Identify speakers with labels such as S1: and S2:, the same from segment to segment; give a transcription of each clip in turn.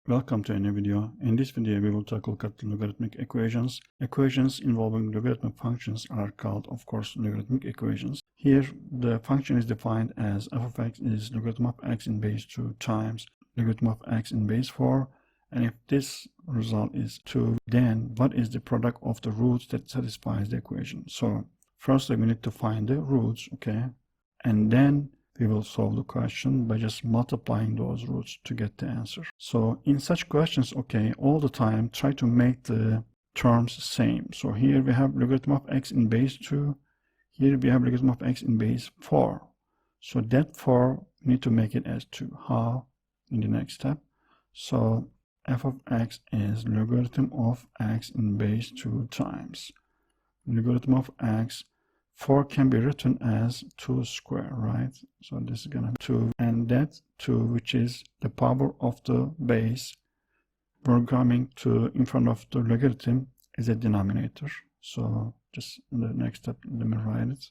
S1: Welcome to a new video. In this video, we will take a look at logarithmic equations. Equations involving logarithmic functions are called, of course, logarithmic equations. Here, the function is defined as f of x is logarithm of x in base 2 times logarithm of x in base 4. And if this result is 2, then what is the product of the roots that satisfies the equation? So, firstly, we need to find the roots, okay? And then we will solve the question by just multiplying those roots to get the answer. So in such questions, okay, all the time try to make the terms same. So here we have logarithm of x in base 2. Here we have logarithm of x in base 4. So that 4, we need to make it as 2. How? In the next step. So f of x is logarithm of x in base 2 times logarithm of x. 4 can be written as 2 square, right? So this is gonna be 2, and that 2, which is the power of the base, we're coming to in front of the logarithm is a denominator. So just in the next step, let me write it.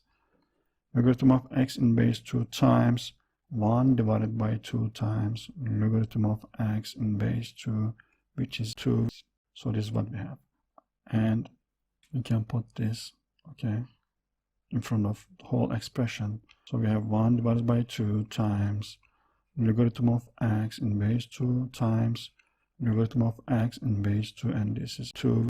S1: Logarithm of x in base 2 times 1 divided by 2 times logarithm of x in base 2, which is 2. So this is what we have. And we can put this, okay, in front of the whole expression. So we have 1 divided by 2 times logarithm of x in base 2 times logarithm of x in base 2, and this is 2.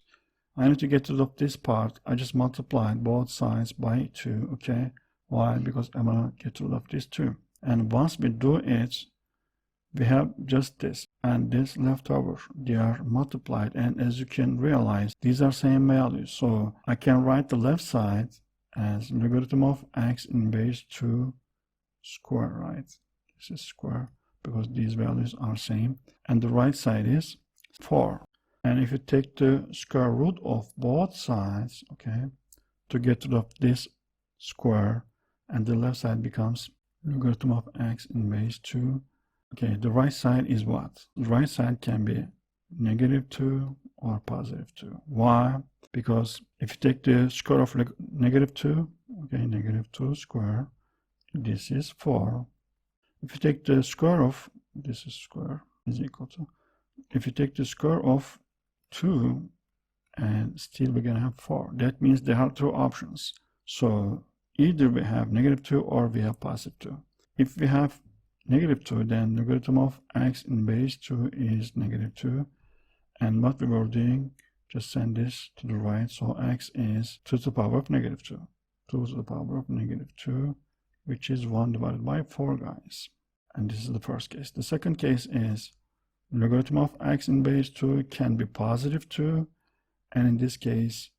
S1: I need to get rid of this part. I just multiplied both sides by 2, okay? Why? Because I want to get rid of this 2. And once we do it, we have just this and this left over. They are multiplied, and as you can realize, these are same values. So I can write the left side as logarithm of x in base 2 square, right? This is square because these values are same. And the right side is 4. And if you take the square root of both sides, okay, to get rid of this square, and the left side becomes logarithm of x in base 2. Okay, the right side is what? The right side can be negative 2 or positive 2. Why? Because if you take the square of negative 2, okay, negative 2 square, this is 4. If you take the square of, this is square, is equal to, if you take the square of 2, and still we're going to have 4. That means there are two options. So either we have negative 2 or we have positive 2. If we have negative 2, then logarithm of x in base 2 is negative 2. And what we were doing, just send this to the right. So x is 2 to the power of negative 2. 2 to the power of negative 2, which is 1 divided by 4, guys. And this is the first case. The second case is logarithm of x in base 2 can be positive 2. And in this case,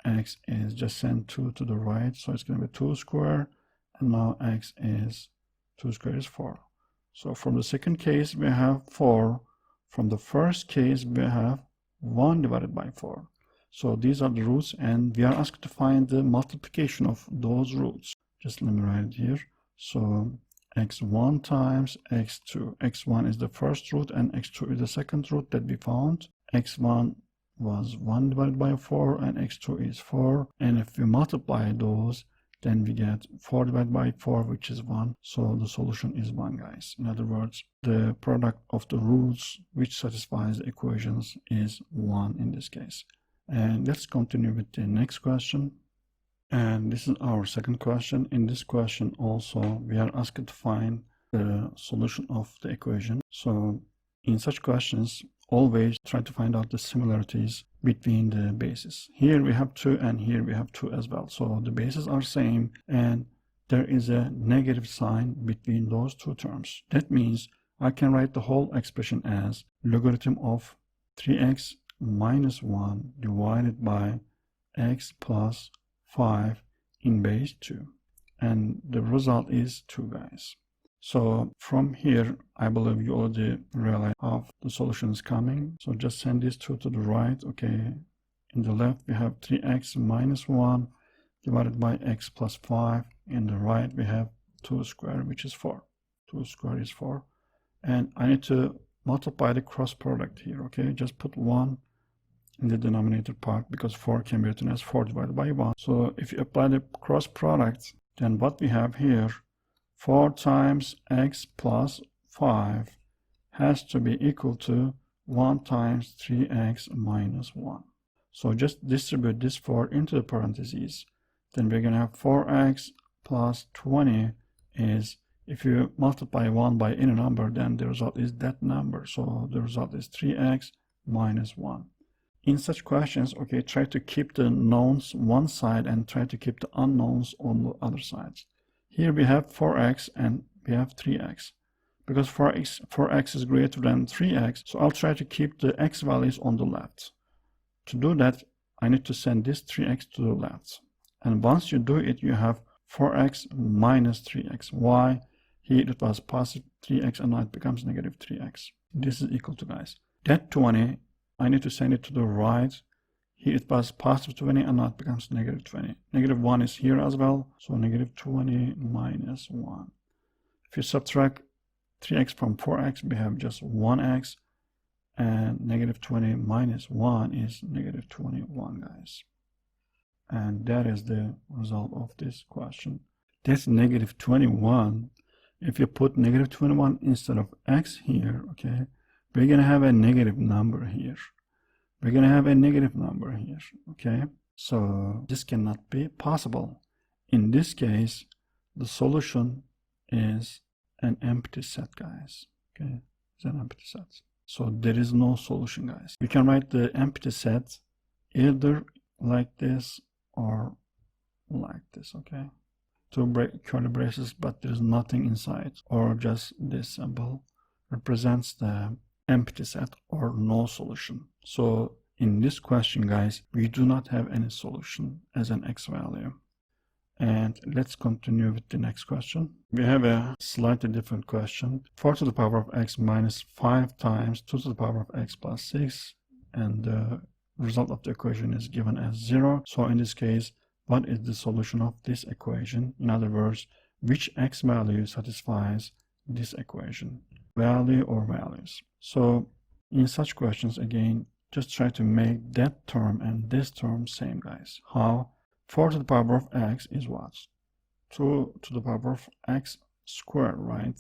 S1: x is just send 2 to the right. So it's going to be 2 square. And now x is 2 square is 4. So from the second case, we have 4. From the first case, we have 1 divided by 4. So these are the roots, and we are asked to find the multiplication of those roots. Just let me write it here. So x1 times x2. x1 is the first root and x2 is the second root that we found. x1 was 1 divided by 4 and x2 is 4. And if we multiply those, then we get 4 divided by 4, which is 1. So the solution is 1, guys. In other words, the product of the roots which satisfies the equations is 1 in this case. And let's continue with the next question. And this is our second question. In this question also, we are asked to find the solution of the equation. So in such questions, always try to find out the similarities between the bases. Here we have 2 and here we have 2 as well. So the bases are same and there is a negative sign between those two terms. That means I can write the whole expression as logarithm of 3x minus 1 divided by x plus 5 in base 2. And the result is 2, guys. So from here, I believe you already realize how the solution is coming. So just send this 2 to the right. Okay, in the left we have 3x minus 1 divided by x plus 5. In the right we have 2 squared, which is 4. 2 squared is 4. And I need to multiply the cross product here. Okay, just put 1 in the denominator part because 4 can be written as 4 divided by 1. So if you apply the cross product, then what we have here, 4 times x plus 5 has to be equal to 1 times 3x minus 1. So just distribute this 4 into the parentheses. Then we're going to have 4x plus 20 is, if you multiply 1 by any number, then the result is that number. So the result is 3x minus 1. In such questions, okay, try to keep the knowns one side and try to keep the unknowns on the other sides. Here we have 4x and we have 3x. Because 4x is greater than 3x, so I'll try to keep the x values on the left. To do that, I need to send this 3x to the left. And once you do it, you have 4x minus 3x. Why? Here it was positive 3x and now it becomes negative 3x. This is equal to, guys, that 20, I need to send it to the right. Here it was positive 20 and now it becomes negative 20. Negative 1 is here as well, so negative 20 minus 1. If you subtract 3x from 4x, we have just 1x, and negative 20 minus 1 is negative 21, guys. And that is the result of this question. That's negative 21. If you put negative 21 instead of x here, okay, we're going to have a negative number here. We're going to have a negative number here, okay? So this cannot be possible. In this case, the solution is an empty set, guys, okay? It's an empty set. So there is no solution, guys. We can write the empty set either like this or like this, okay? Two curly braces, but there is nothing inside, or just this symbol represents the empty set or no solution. So in this question, guys, we do not have any solution as an x value. And let's continue with the next question. We have a slightly different question. 4 to the power of x minus 5 times 2 to the power of x plus 6, and the result of the equation is given as 0. So in this case, what is the solution of this equation? In other words, which x value satisfies this equation? Value or values? So in such questions, again, just try to make that term and this term same, guys. How? 4 to the power of x is what? 2 to the power of x squared, right?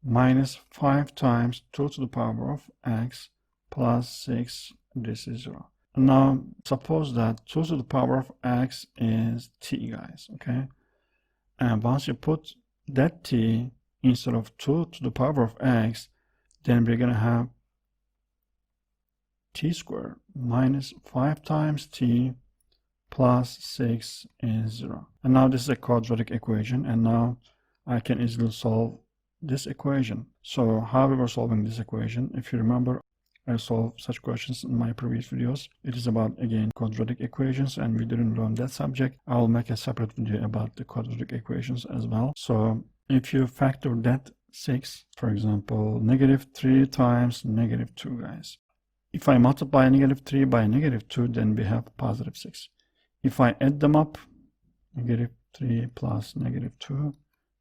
S1: Minus 5 times 2 to the power of x plus 6, this is 0. Now, suppose that 2 to the power of x is t, guys, okay? And once you put that t instead of 2 to the power of x, then we're going to have t squared minus 5 times t plus 6 is 0. And now this is a quadratic equation, and now I can easily solve this equation. So how we were solving this equation, if you remember, I solved such questions in my previous videos. It is about, again, quadratic equations, and we didn't learn that subject. I will make a separate video about the quadratic equations as well. So if you factor that 6, for example, negative 3 times negative 2, guys. If I multiply negative 3 by negative 2, then we have positive 6. If I add them up, negative 3 plus negative 2,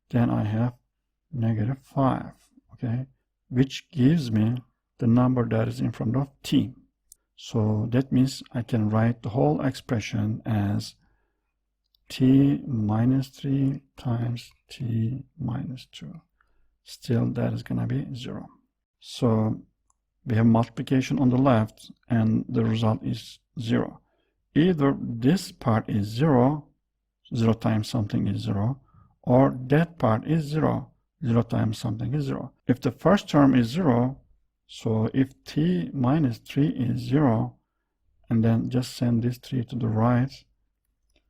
S1: then I have negative 5, okay, which gives me the number that is in front of t. So that means I can write the whole expression as t minus 3 times t minus 2. Still, that is going to be 0. So we have multiplication on the left, and the result is 0. Either this part is 0, 0 times something is 0, or that part is 0, 0 times something is 0. If the first term is 0, so if t minus 3 is 0, and then just send this 3 to the right,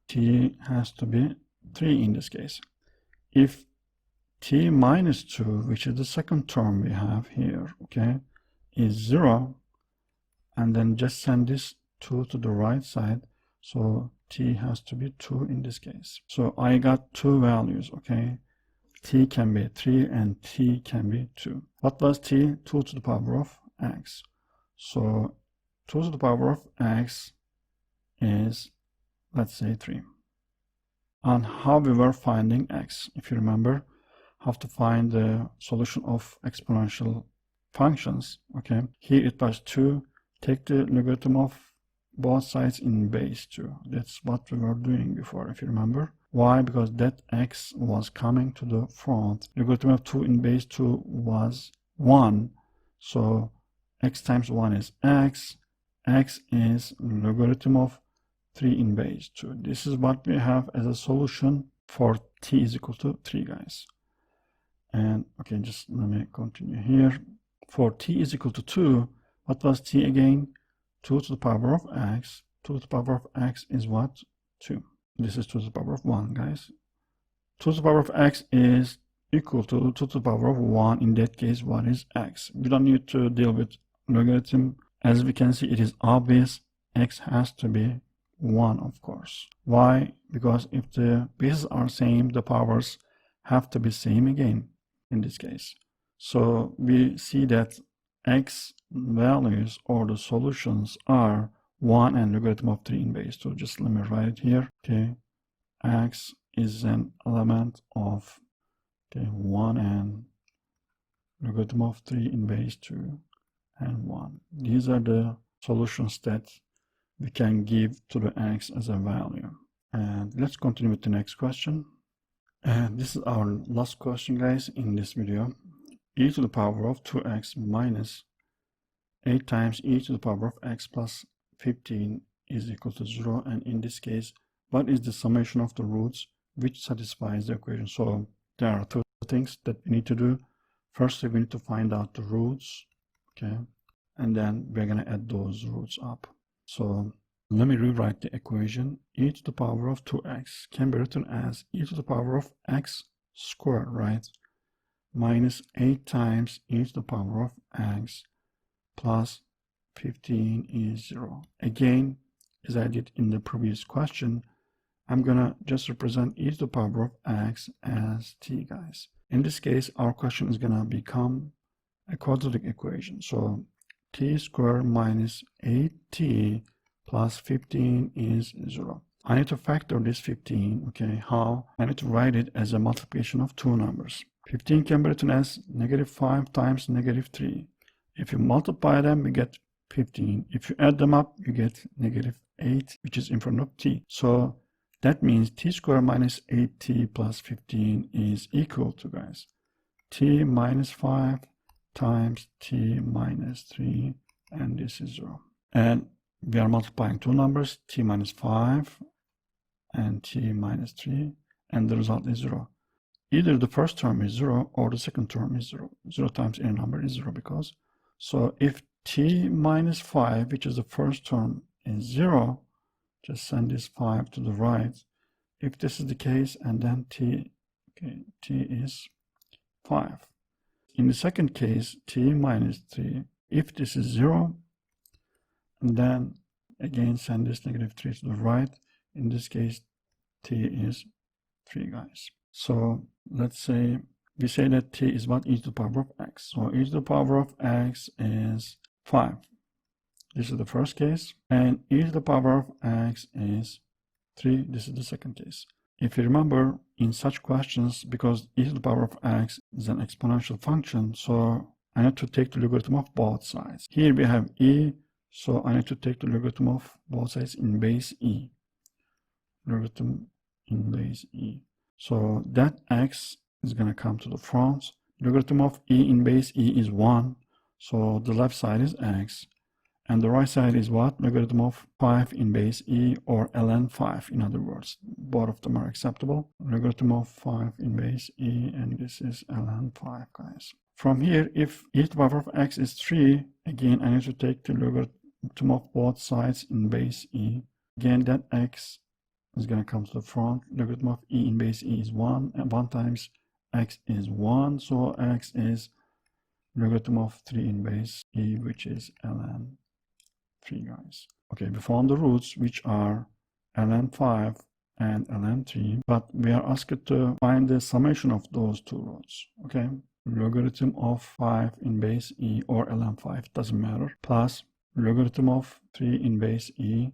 S1: t has to be 3 in this case. If t minus 2, which is the second term we have here, okay, is 0, and then just send this 2 to the right side, so t has to be 2 in this case. So I got two values, okay? T can be 3 and t can be 2. What was t? 2 to the power of x. So 2 to the power of x is, let's say, 3. And how we were finding x, if you remember, how to find the solution of exponential functions, okay? Here it was 2. Take the logarithm of both sides in base 2. That's what we were doing before, if you remember. Why? Because that x was coming to the front. Logarithm of 2 in base 2 was 1. So x times 1 is x. X is logarithm of 3 in base 2. This is what we have as a solution for t is equal to 3, guys. And okay, just let me continue here. For t is equal to 2, what was t again? 2 to the power of x. 2 to the power of x is what? 2. This is 2 to the power of 1, guys. 2 to the power of x is equal to 2 to the power of 1. In that case, what is x? We don't need to deal with logarithm. As we can see, it is obvious. X has to be 1, of course. Why? Because if the bases are same, the powers have to be same again in this case. So we see that x values or the solutions are 1 and logarithm of 3 in base 2. Just let me write it here. Okay, x is an element of 1 and logarithm of 3 in base 2 and 1. These are the solutions that we can give to the x as a value. And let's continue with the next question. And this is our last question, guys, in this video. E to the power of 2x minus 8 times e to the power of x plus 15 is equal to 0. And in this case, what is the summation of the roots which satisfies the equation? So there are two things that we need to do. First, we need to find out the roots, okay, and then we're going to add those roots up. So let me rewrite the equation. E to the power of 2x can be written as e to the power of x squared, right, minus 8 times e to the power of x plus 15 is 0. Again, as I did in the previous question, I'm gonna just represent e to the power of x as t, guys. In this case, our question is gonna become a quadratic equation. So t squared minus 8t plus 15 is 0. I need to factor this 15, okay? How? I need to write it as a multiplication of two numbers. 15 can be written as negative 5 times negative 3. If you multiply them, you get 15. If you add them up, you get negative 8, which is in front of t. So that means t squared minus 8t plus 15 is equal to, guys, t minus 5 times t minus 3, and this is 0. And we are multiplying two numbers, t minus 5 and t minus 3, and the result is 0. Either the first term is 0 or the second term is 0. 0 times any number is 0 because. So if t minus 5, which is the first term, is 0, just send this 5 to the right. If this is the case, and then t, okay, t is 5. In the second case, t minus 3, if this is 0, and then again send this negative 3 to the right. In this case, t is 3, guys. So let's say we say that t is what? E to the power of x. So e to the power of x is 5. This is the first case. And e to the power of x is 3. This is the second case. If you remember, in such questions, because e to the power of x is an exponential function, so I need to take the logarithm of both sides. Here we have e, so I need to take the logarithm of both sides in base e. Logarithm in base e. So that x is going to come to the front. Logarithm of e in base e is 1. So the left side is x. And the right side is what? Logarithm of 5 in base e, or ln 5, in other words. Both of them are acceptable. Logarithm of 5 in base e, and this is ln 5, guys. From here, if e to the power of x is 3, again, I need to take the logarithm of both sides in base e. Again, that x is going to come to the front. Logarithm of e in base e is 1, and 1 times x is 1. So x is logarithm of 3 in base e, which is ln 3, guys. Okay, we found the roots, which are ln 5 and ln 3, but we are asked to find the summation of those two roots. Okay, logarithm of 5 in base e, or ln 5, doesn't matter, plus logarithm of 3 in base e.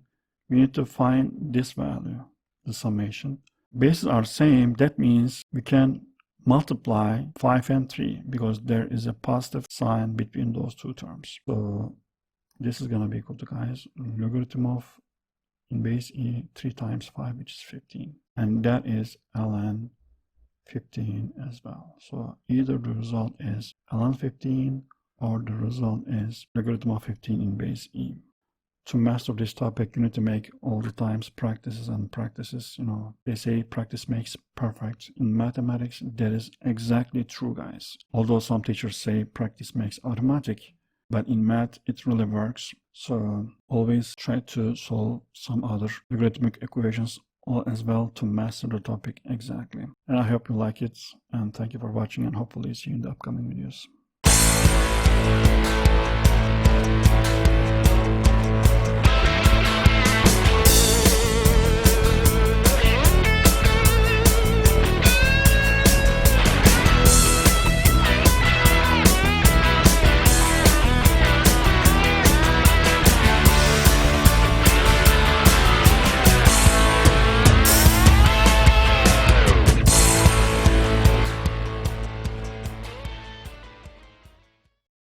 S1: We need to find this value, the summation. Bases are same, that means we can multiply 5 and 3 because there is a positive sign between those two terms. So this is going to be equal to, guys, logarithm of in base e 3 times 5, which is 15. And that is ln 15 as well. So either the result is ln 15 or the result is logarithm of 15 in base e. To master this topic, you need to make all the times practices and practices. They say practice makes perfect. In mathematics, that is exactly true, guys. Although some teachers say practice makes automatic, but in math, it really works. So always try to solve some other logarithmic equations as well to master the topic exactly. And I hope you like it, and thank you for watching, and hopefully see you in the upcoming videos.